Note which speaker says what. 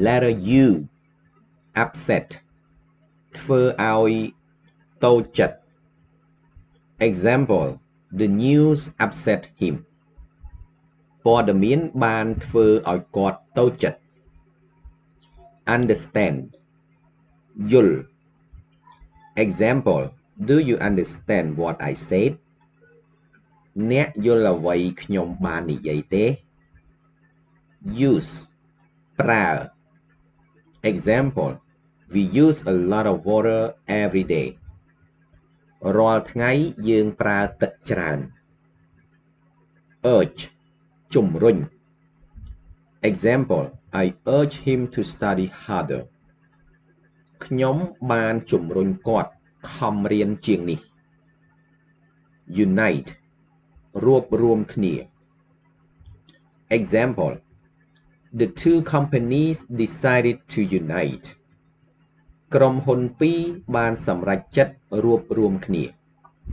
Speaker 1: Letter U upset ធ្វើឲ្យតូចចិត្ត Example The news upset him ព័ត៌មានបានធ្វើឲ្យគាត់តូចចិត្ត Understand យល់ Example Do you understand what I said អ្នកយល់អ្វីខ្ញុំបាននិយាយទេ Use ប្រើ Example We use a lot of water every day រាល់ថ្ងៃយើងប្រើទឹកច្រើន Urge ជំរុញ Example I urge him to study harder ខ្ញុំបានជំរុញគាត់ខំរៀនជាងនេះ Unite រួបរួមគ្នា Example The two companies decided to unite ក្រុមហ៊ុនពីរបានសម្រេចចិត្តរួបរួមគ្នា